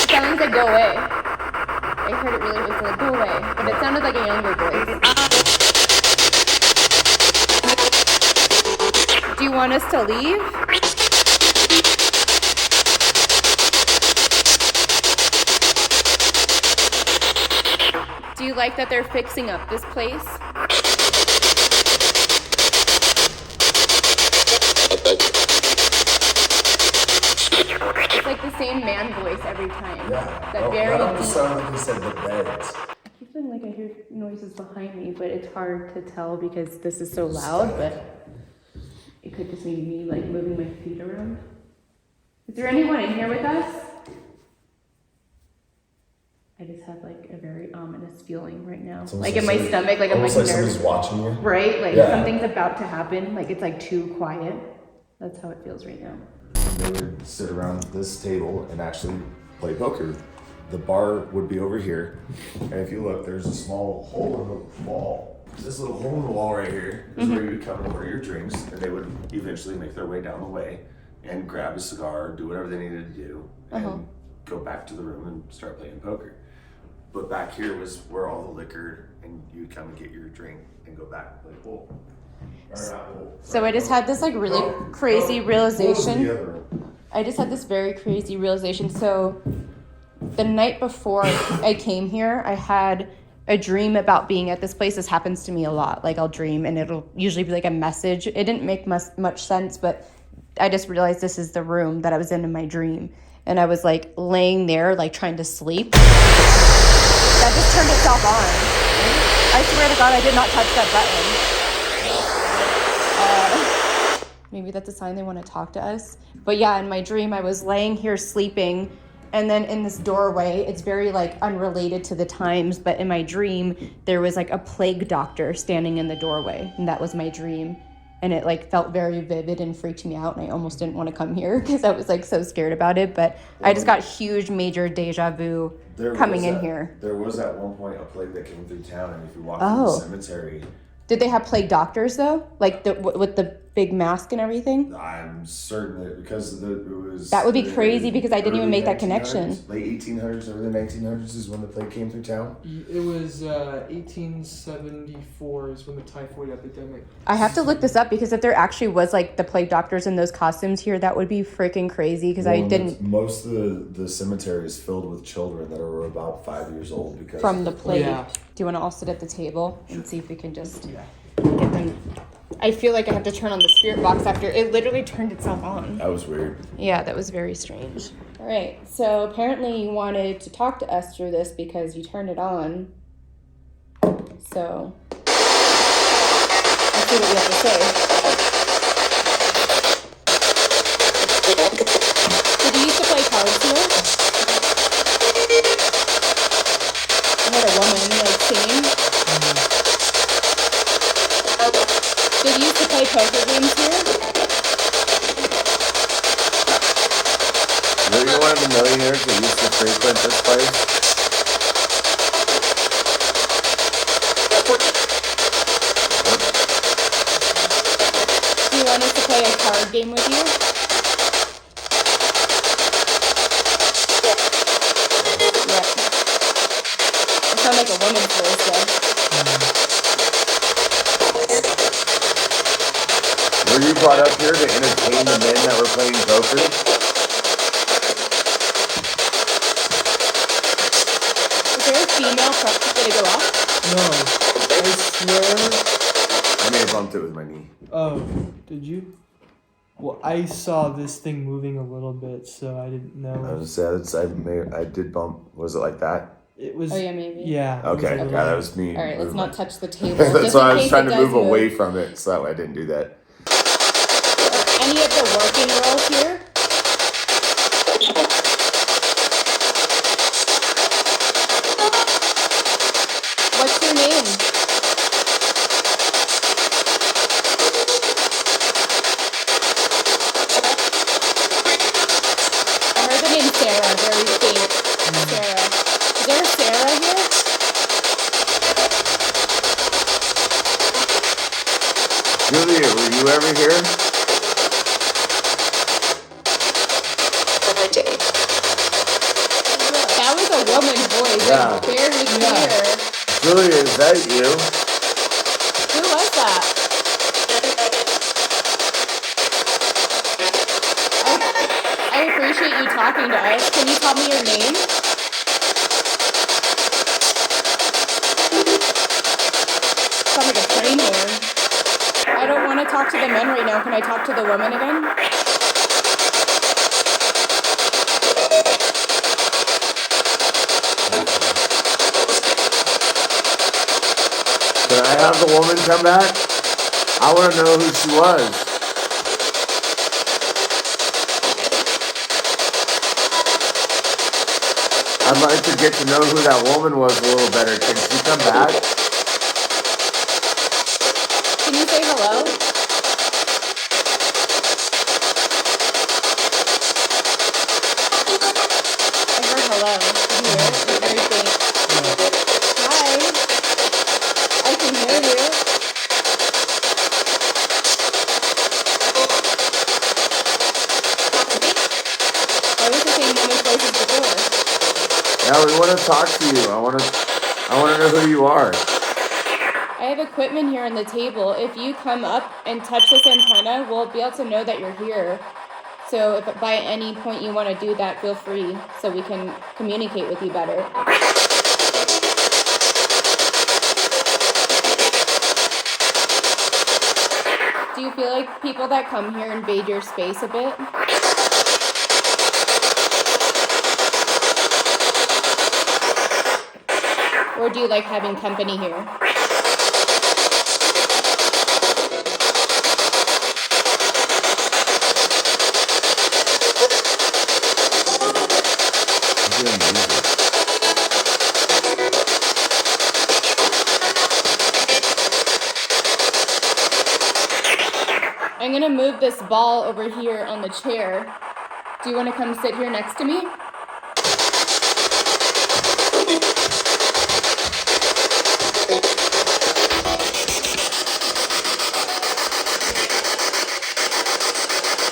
It sounded like go away. I heard it really was like go away, but it sounded like a younger voice. Do you want us to leave? Do you like that they're fixing up this place? It's like the same same man voice every time. Yeah. That very that deep. sound like you said the beds. I keep feeling like I hear noises behind me, but it's hard to tell because this is so loud, but it could just be me like moving my feet around. Is there anyone in here with us? I just have like a very ominous feeling right now. Like in my stomach, like I'm like somebody's watching you. Right? Like something's about to happen. Like it's like too quiet. That's how it feels right now. They would sit around this table and actually play poker. The bar would be over here, and if you look, there's a small hole in the wall. This little hole in the wall right here is where you would come and order your drinks, and they would eventually make their way down the way and grab a cigar, do whatever they needed to do, and go back to the room and start playing poker. But back here was where all the liquor, and you'd come and get your drink and go back. Like, whoa. So I just had this like really crazy realization. I just had this very crazy realization. So the night before I came here, I had a dream about being at this place. This happens to me a lot. Like I'll dream and it'll usually be like a message. It didn't make much sense, but I just realized this is the room that I was in my dream. And I was like laying there, like trying to sleep. That just turned itself on. I swear to God, I did not touch that button. Maybe that's a sign they want to talk to us. But yeah, in my dream, I was laying here sleeping. And then in this doorway, it's very like unrelated to the times, but in my dream, there was like a plague doctor standing in the doorway. And that was my dream. And it like felt very vivid and freaked me out. And I almost didn't want to come here because I was like so scared about it. But I just got huge, major deja vu coming in here. There was at one point a plague that came through town, and if you walk through the cemetery. Did they have plague doctors though? Like with the big mask and everything? I'm certain that because it was... That would be crazy because I didn't even make that connection. Late 1800s, early 1900s is when the plague came through town? It was 1874 is when the typhoid epidemic... I have to look this up because if there actually was like the plague doctors in those costumes here, that would be freaking crazy because I didn't... Most of the cemetery is filled with children that are about 5 years old because... From the plague. Yeah. Do you want to all sit at the table and see if we can just get them... I feel like I have to turn on the spirit box after it literally turned itself on. That was weird. Yeah, that was very strange. All right, so apparently you wanted to talk to us through this because you turned it on. So let's see what you have to say. Did you used to play cards here? I had a woman like singing. Did you used to play poker games here? Were you one of the millionaires that used to frequent this place? Do you want us to play a card game with you? Yep. It sounds like a woman's voice though. Were you brought up here to entertain the men that were playing poker? Is there a female prop going to go off? No, I swear... I may have bumped it with my knee. Oh, did you? Well, I saw this thing moving a little bit, so I didn't know. I was sad. I did bump. Was it like that? It was... Oh yeah, maybe. Yeah. Okay, yeah, that was me. Alright, let's not touch the table. That's why I was trying to move away from it, so that way I didn't do that. Any of the working girls here? What's your name? I heard the name Sarah, very faint. Sarah. Is there a Sarah here? Julia, were you ever here? That was a woman's voice. Yeah. Like, barely clear. Julia, is that you? Who was that? I appreciate you talking to us. Can you tell me your name? Sounds like a train here. I don't want to talk to the men right now. Can I talk to the women again? I have the woman come back? I want to know who she was. I'd like to get to know who that woman was a little better. Can she come back? Can you say hello? I heard hello. Did you hear it? It's very faint. Hi. I can hear you. Why was the same woman's voices before? Yeah, we want to talk to you. I want to know who you are. I have equipment here on the table. If you come up and touch this antenna, we'll be able to know that you're here. So if by any point you want to do that, feel free so we can communicate with you better. Do you feel like people that come here invade your space a bit? Or do you like having company here? I'm gonna move this ball over here on the chair. Do you want to come sit here next to me?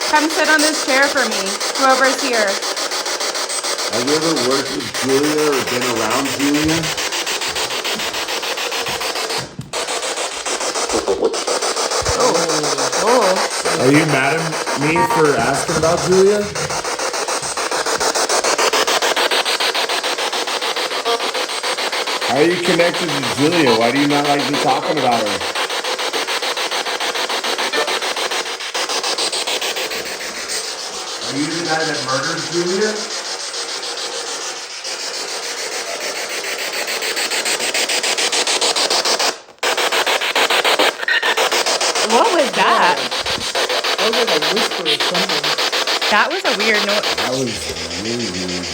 Come sit on this chair for me, whoever's here. Have you ever worked with Julia or been around Julia? Oh. Are you mad at me for asking about Julia? How are you connected to Julia? Why do you not like me talking about her? Are you the guy that murdered Julia? What was that? That was like a whisper or something. That was a weird noise. That was really weird.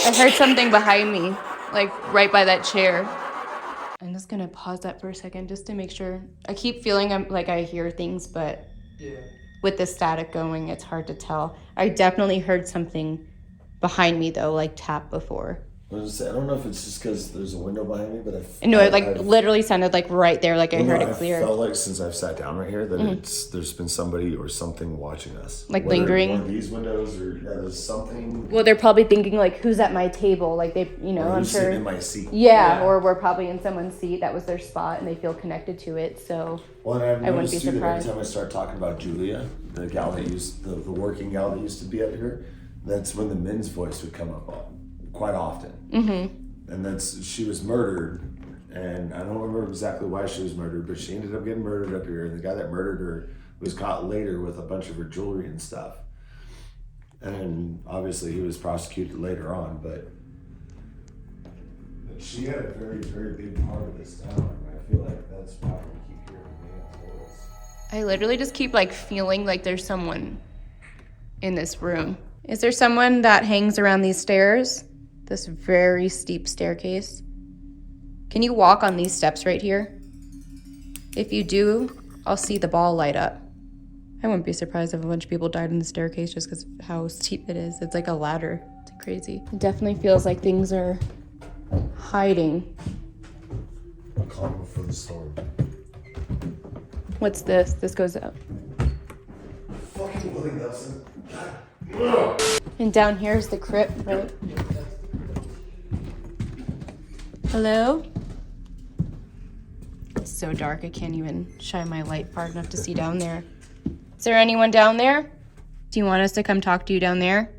I heard something behind me, like right by that chair. I'm just gonna pause that for a second just to make sure. I keep feeling like I hear things, but Yeah. with the static going, it's hard to tell. I definitely heard something behind me though, like tap before. I don't know if it's just because there's a window behind me, but No, it literally sounded like right there, like I heard it clear. I felt like since I've sat down right here that there's been somebody or something watching us. Like Whether lingering? One of these windows or there's something. Well, they're probably thinking like, who's at my table? Like they, Or I'm who's sure. sitting in my seat. Yeah, or we're probably in someone's seat. That was their spot, and they feel connected to it. So Well, and I've wouldn't be noticed too that every surprised. time I start talking about Julia, the gal that used the working gal that used to be up here, that's when the men's voice would come up quite often. Mm-hmm. And she was murdered, and I don't remember exactly why she was murdered, but she ended up getting murdered up here. And the guy that murdered her was caught later with a bunch of her jewelry and stuff. And obviously he was prosecuted later on, but she had a very, very big part of this town. And I feel like that's why we keep hearing the voice. I literally just keep like feeling like there's someone in this room. Is there someone that hangs around these stairs? This very steep staircase. Can you walk on these steps right here? If you do, I'll see the ball light up. I wouldn't be surprised if a bunch of people died in the staircase just because of how steep it is. It's like a ladder. It's crazy. It definitely feels like things are hiding. A calm for the storm. What's this? This goes up. Fucking Willie Nelson. And down here is the crypt, right? Hello? It's so dark, I can't even shine my light far enough to see down there. Is there anyone down there? Do you want us to come talk to you down there?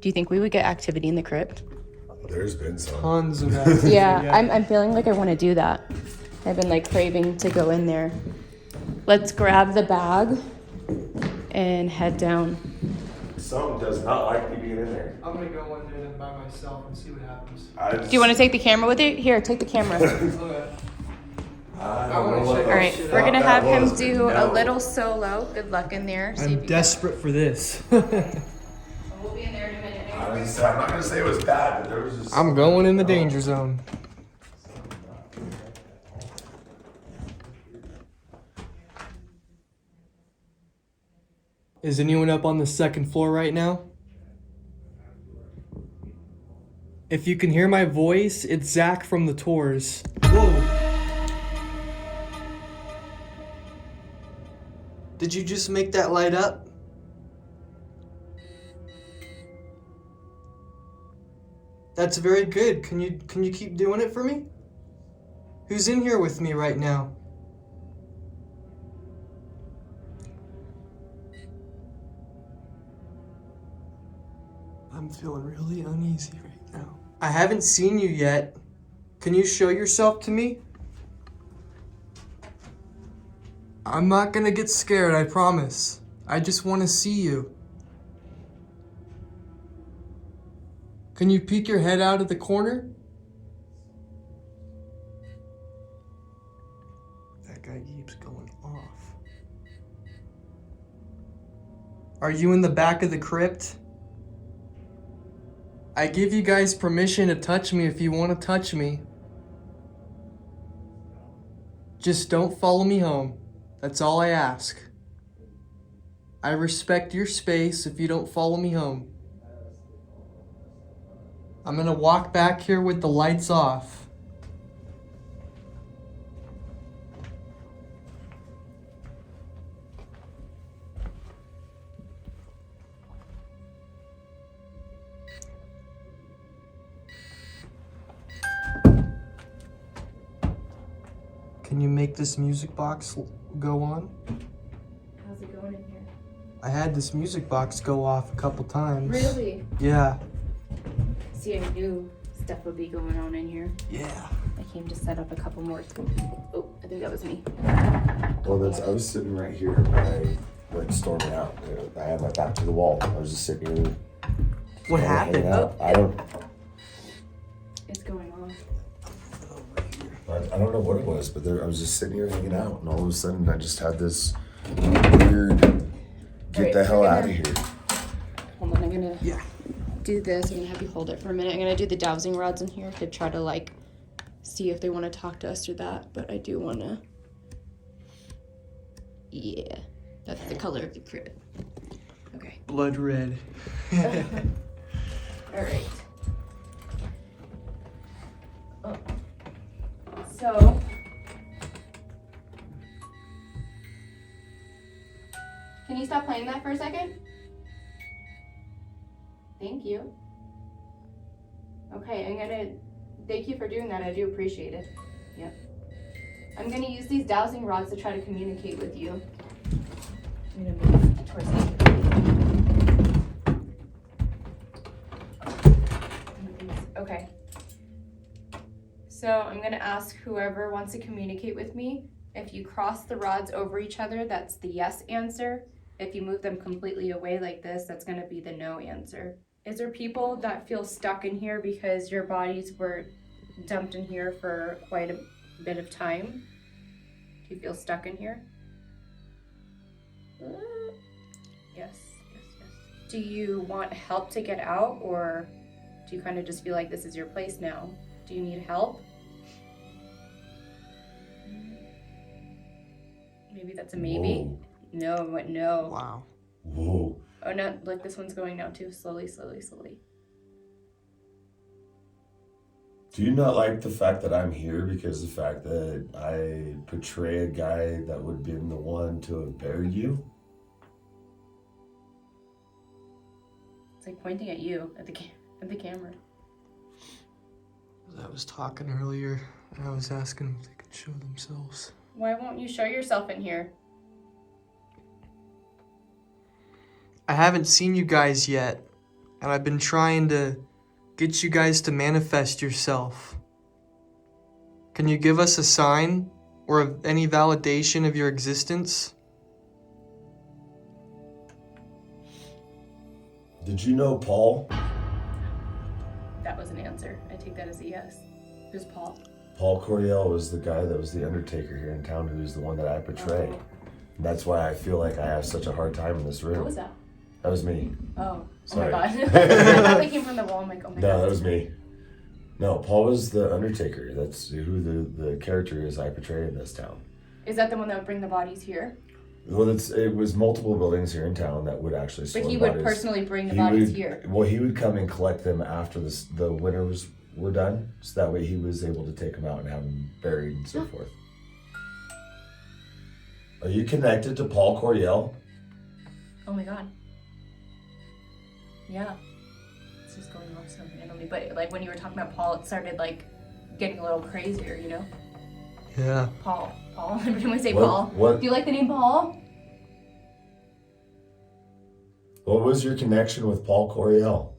Do you think we would get activity in the crypt? There's been some. Tons of activity. Yeah, I'm feeling like I want to do that. I've been like craving to go in there. Let's grab the bag and head down. Something does not like me being in there. I'm gonna go in there then by myself and see what happens. Do you want to take the camera with you? Here, take the camera. Okay. I wanna check All right, shit we're out. gonna That have him was do a no. little solo. Good luck in there. See if I'm you desperate for this. We'll be in there in a minute. I'm not gonna say it was bad, but there was just. I'm going in the danger zone. Is anyone up on the second floor right now? If you can hear my voice, it's Zach from the tours. Whoa. Did you just make that light up? That's very good. Can you keep doing it for me? Who's in here with me right now? I'm feeling really uneasy right now. I haven't seen you yet. Can you show yourself to me? I'm not gonna get scared, I promise. I just want to see you. Can you peek your head out of the corner? That guy keeps going off. Are you in the back of the crypt? I give you guys permission to touch me if you want to touch me. Just don't follow me home. That's all I ask. I respect your space if you don't follow me home. I'm gonna walk back here with the lights off. Can you make this music box go on? How's it going in here? I had this music box go off a couple times. Really? Yeah. See, I knew stuff would be going on in here. Yeah. I came to set up a couple more. Oh, I think that was me. Well, I was sitting right here when I went storming out. I had my back to the wall. I was just sitting here. What hanging happened? out. I don't. It's going on. I don't know what it was, but I was just sitting here hanging out, and all of a sudden, I just had this weird. Get Alright, the hell we're out gonna- of here. Hold on, I'm gonna Yeah. do this. I'm gonna have you hold it for a minute. I'm gonna do the dowsing rods in here to try to like see if they want to talk to us or that. But I do want to. Yeah, that's the color of the crypt. Okay. Blood red. All right. Oh. So. Can you stop playing that for a second? Thank you. Okay, thank you for doing that. I do appreciate it. Yep. I'm gonna use these dowsing rods to try to communicate with you. I'm gonna move towards you. Okay. So I'm gonna ask whoever wants to communicate with me. If you cross the rods over each other, that's the yes answer. If you move them completely away like this, that's gonna be the no answer. Is there people that feel stuck in here because your bodies were dumped in here for quite a bit of time? Do you feel stuck in here? Yes. Do you want help to get out, or do you kind of just feel like this is your place now? Do you need help? Maybe that's a maybe. Whoa. No. Wow. Whoa. Oh no, look, this one's going now too. Slowly. Do you not like the fact that I'm here because the fact that I portray a guy that would have been the one to have buried you? It's like pointing at you, at the camera. I was talking earlier, and I was asking if they could show themselves. Why won't you show yourself in here? I haven't seen you guys yet, and I've been trying to get you guys to manifest yourself. Can you give us a sign or any validation of your existence? Did you know Paul? That was an answer. I take that as a yes. Who's Paul? Paul Coriel was the guy that was the Undertaker here in town, who's the one that I portray. Oh. That's why I feel like I have such a hard time in this room. What was that? That was me. Oh. Sorry. Oh my god. I thought they came from the wall. I'm like, oh my god. No, that was me. No, Paul was the Undertaker. That's who the character is I portray in this town. Is that the one that would bring the bodies here? Well, it was multiple buildings here in town that would actually store But he bodies. would personally bring the bodies here. Well, he would come and collect them after the winters were done, so that way he was able to take them out and have them buried and so forth. Are you connected to Paul Coriel? Oh my god. Yeah. It's just going off so randomly. But like when you were talking about Paul, it started like getting a little crazier, you know? Yeah. Paul. Every time we say What- Paul. what- Do you like the name Paul? What was your connection with Paul Coriel?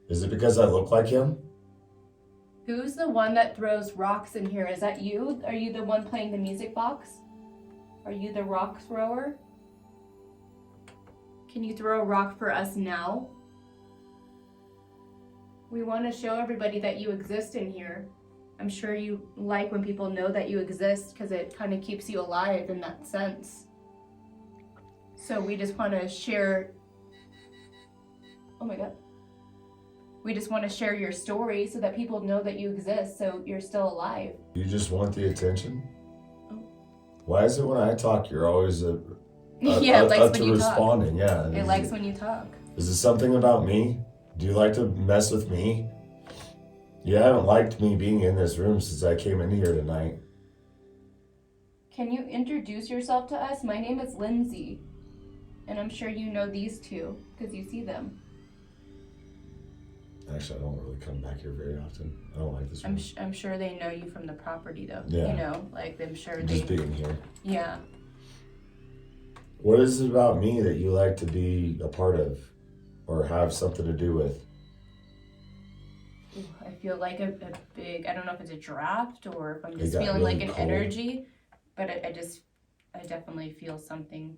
Is it because I look like him? Who's the one that throws rocks in here? Is that you? Are you the one playing the music box? Are you the rock thrower? Can you throw a rock for us now? We want to show everybody that you exist in here. I'm sure you like when people know that you exist because it kind of keeps you alive in that sense. So we just want to share. Oh my god. We just want to share your story so that people know that you exist, so you're still alive. You just want the attention? Oh. Why is it when I talk you're always Yeah, it likes when you talk. responding? Yeah. It likes when you talk. Is it something about me? Do you like to mess with me? You haven't liked me being in this room since I came in here tonight. Can you introduce yourself to us? My name is Lindsay, and I'm sure you know these two because you see them. Actually, I don't really come back here very often. I don't like this room. I'm sure they know you from the property though. Yeah. You know, like I'm sure Just being here. Yeah. What is it about me that you like to be a part of or have something to do with? Ooh, I feel like a big, I don't know if it's a draft or if I'm It just got feeling really like an cold. energy, but I definitely feel something.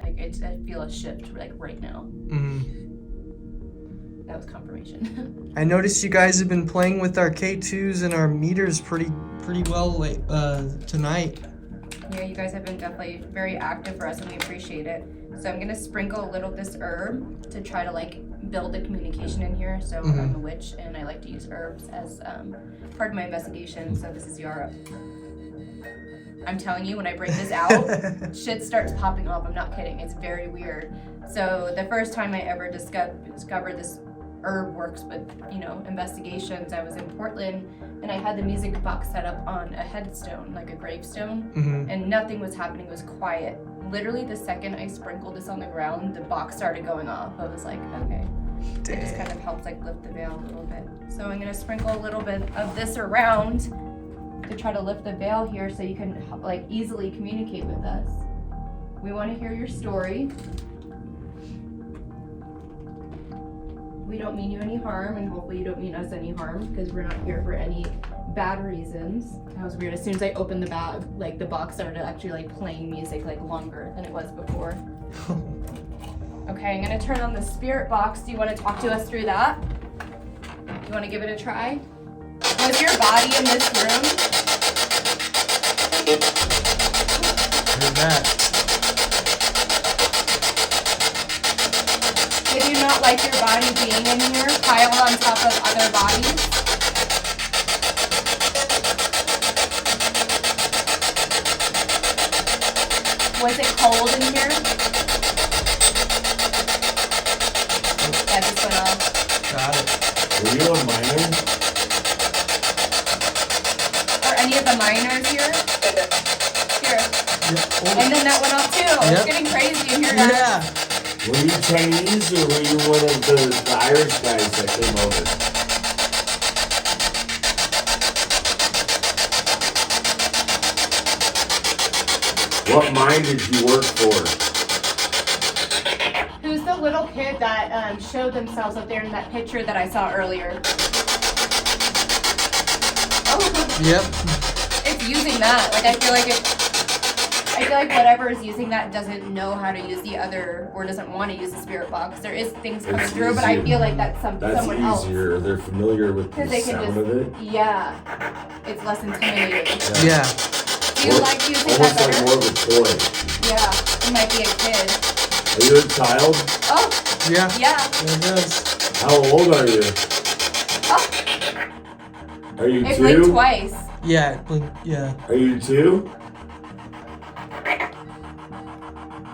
Like I feel a shift like right now. Mm. That was confirmation. I noticed you guys have been playing with our K2s and our meters pretty well tonight. Yeah, you guys have been definitely very active for us and we appreciate it. So I'm gonna sprinkle a little of this herb to try to like build the communication in here. So I'm a witch and I like to use herbs as part of my investigation. So this is Yara. I'm telling you, when I bring this out, shit starts popping off. I'm not kidding. It's very weird. So the first time I ever discovered this herb works with, investigations, I was in Portland and I had the music box set up on a headstone, like a gravestone, and nothing was happening. It was quiet. Literally the second I sprinkled this on the ground, the box started going off. I was like, okay. It just kind of helps like lift the veil a little bit. So I'm gonna sprinkle a little bit of this around to try to lift the veil here so you can like easily communicate with us. We want to hear your story. We don't mean you any harm, and hopefully you don't mean us any harm, because we're not here for any bad reasons. That was weird. As soon as I opened the bag, like the box started actually like playing music like longer than it was before. Okay, I'm gonna turn on the spirit box. Do you want to talk to us through that? You want to give it a try? Was your body in this room? Hear that? Did you not like your body being in here, piled on top of other bodies? Was it cold in here? That just went off. Got it. Were you a minor? Are any of the miners here? Here. Yeah. And then that went off too. It's Yep. getting crazy in here, guys. Yeah. Were you Chinese or were you one of the Irish guys that came over? What mine did you work for? Who's the little kid that showed themselves up there in that picture that I saw earlier? Oh, Yep. it's using that. Like I I feel like whatever is using that doesn't know how to use the other or doesn't want to use the spirit box. There is things coming It's through, but I easier. feel like that's That's someone else. easier. They're familiar with the Because they can sound just, of it. yeah, it's less intimidating. Yeah. Do you like using that Almost better? like more of a toy. Yeah, it might be a kid. Are you a child? Oh, Yeah. yeah. There it goes. How old are you? Oh, Are you it two? blinked twice. Yeah, yeah. Are you two?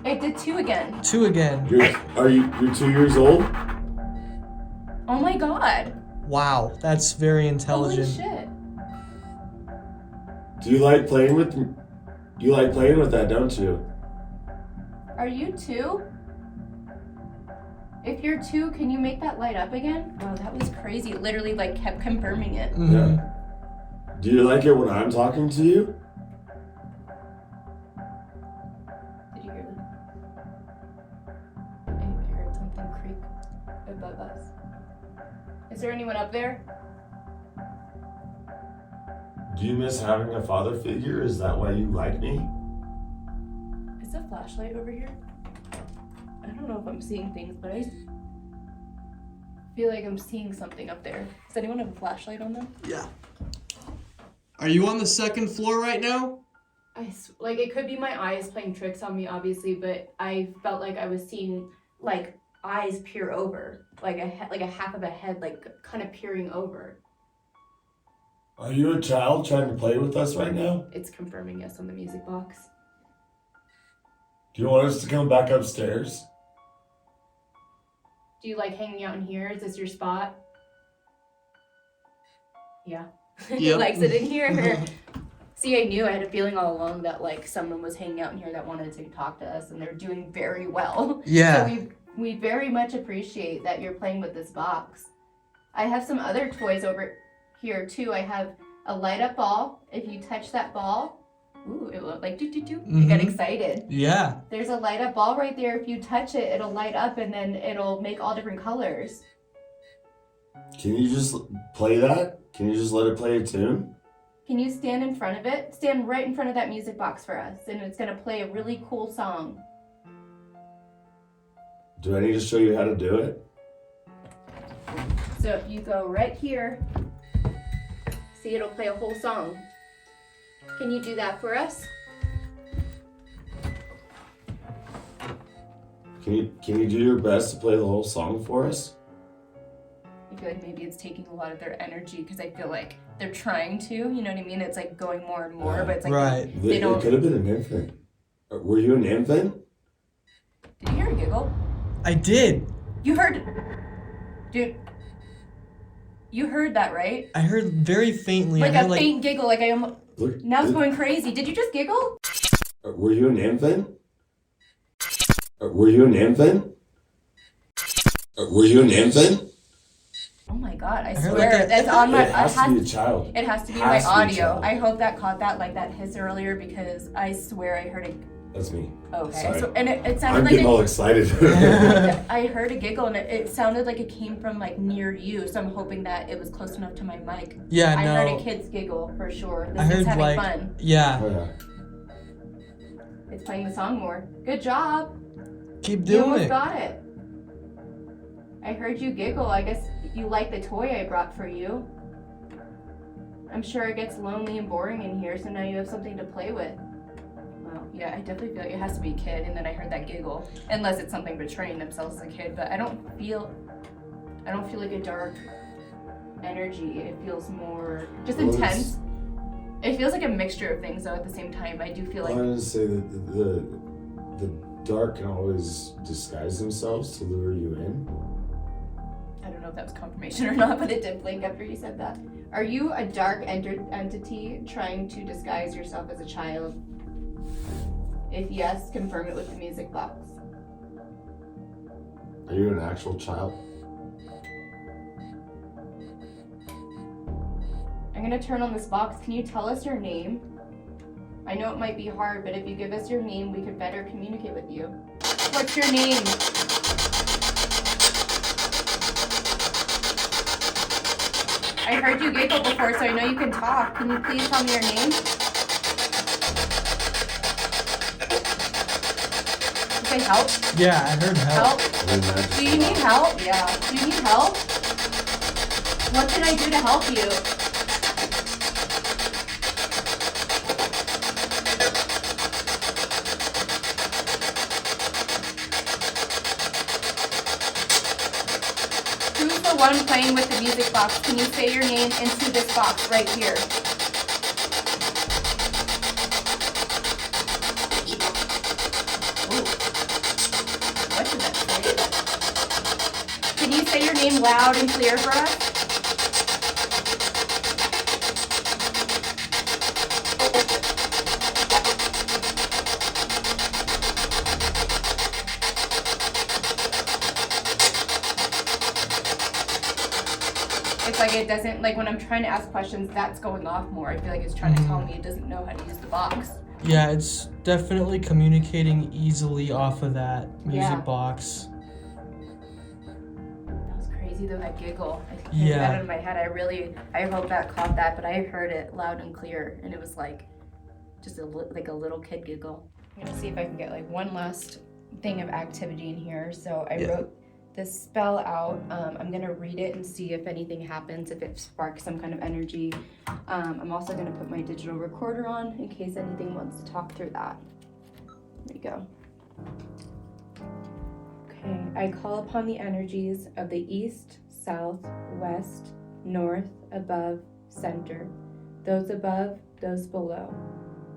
It did 2 again. 2 again. You're 2 years old? Oh my god. Wow, that's very intelligent. Holy shit. Do you like playing with You like playing with that, don't you? Are you 2? If you're 2, can you make that light up again? Wow, that was crazy. It literally like kept confirming it. Mhm. Yeah. Do you like it when I'm talking to you? Did you hear that? I heard something creak above us. Is there anyone up there? Do you miss having a father figure? Is that why you like me? Is the flashlight over here? I don't know if I'm seeing things, but I feel like I'm seeing something up there. Does anyone have a flashlight on them? Yeah. Are you on the 2nd floor right now? Like it could be my eyes playing tricks on me, obviously, but I felt like I was seeing like eyes peer over, like a half of a head, like kind of peering over. Are you a child trying to play with us right now? It's confirming yes on the music box. Do you want us to come back upstairs? Do you like hanging out in here? Is this your spot? Yeah. He Yep. likes it in here. See, I knew, I had a feeling all along that like someone was hanging out in here that wanted to talk to us, and they're doing very well. Yeah. So we very much appreciate that you're playing with this box. I have some other toys over here too. I have a light up ball. If you touch that ball, ooh, it will like do do do. You get Mhm. excited. Yeah. There's a light up ball right there. If you touch it, it'll light up and then it'll make all different colors. Can you just play that? Can you just let it play a tune? Can you stand in front of it? Stand right in front of that music box for us, and it's gonna play a really cool song. Do I need to show you how to do it? So if you go right here, see, it'll play a whole song. Can you do that for us? Can you do your best to play the whole song for us? I feel like maybe it's taking a lot of their energy because I feel like they're trying to, you know what I mean? It's like going more and more, but it's like Right. they It don't. could have been an infant. Were you an infant? Did you hear a giggle? I did. You heard, dude. You heard that, right? I heard very faintly. Like I heard a faint giggle. Like I almost. Look, Now it's going crazy. Did you just giggle? Were you an infant? Were you an infant? Were you an infant? Oh my god! I heard swear like a- that's on my. It has to be a child. It has to be Has my to be a audio. child. I hope that caught that like that hiss earlier because I swear I heard it. That's me. Okay, Sorry. so and it sounded I'm like getting all excited. I heard a giggle and it sounded like it came from like near you. So I'm hoping that it was close enough to my mic. Yeah, I no. heard a kid's giggle for sure. This I is heard having like. fun. Yeah. Oh, yeah. It's playing the song more. Good job. Keep You doing almost it. got it. I heard you giggle. I guess you like the toy I brought for you. I'm sure it gets lonely and boring in here, so now you have something to play with. Well, yeah, I definitely feel like it has to be a kid, and then I heard that giggle. Unless it's something betraying themselves as a kid, but I don't feel like a dark energy. It feels more just Well, intense. It feels like a mixture of things, though. At the same time, I do feel I like wanted to say that the dark can always disguise themselves to lure you in. I don't know if that was confirmation or not, but it did blink after you said that. Are you a dark entity trying to disguise yourself as a child? If yes, confirm it with the music box. Are you an actual child? I'm gonna turn on this box. Can you tell us your name? I know it might be hard, but if you give us your name, we could better communicate with you. What's your name? I heard you giggle before, so I know you can talk. Can you please tell me your name? say help? Yeah, I heard help. Do you need help? Yeah. Do you need help? What can I do to help you? Who's the one playing with the music box? Can you say your name into this box right here? What did that say? Can you say your name loud and clear for us? It's like it doesn't, like when I'm trying to ask questions, that's going off more. I feel like it's trying to tell me it doesn't know how to use the box. Yeah, it's definitely communicating easily off of that music box. That was crazy though, that giggle. I can't get that out of my head. I hope that caught that, but I heard it loud and clear, and it was like just like a little kid giggle. I'm gonna see if I can get like one last thing of activity in here. So I wrote this spell out. I'm gonna read it and see if anything happens, if it sparks some kind of energy. I'm also gonna put my digital recorder on in case anything wants to talk through that. There you go. Okay, I call upon the energies of the east, south, west, north, above, center, those above, those below.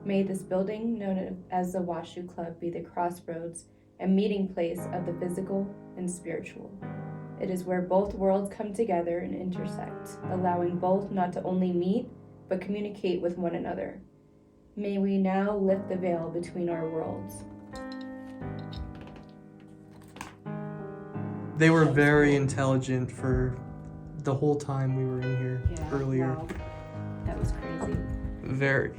May this building, known as the Washoe Club, be the crossroads and meeting place of the physical and spiritual. It is where both worlds come together and intersect, allowing both not to only meet, but communicate with one another. May we now lift the veil between our worlds. They were very intelligent for the whole time we were in here earlier. Wow. That was crazy. Very.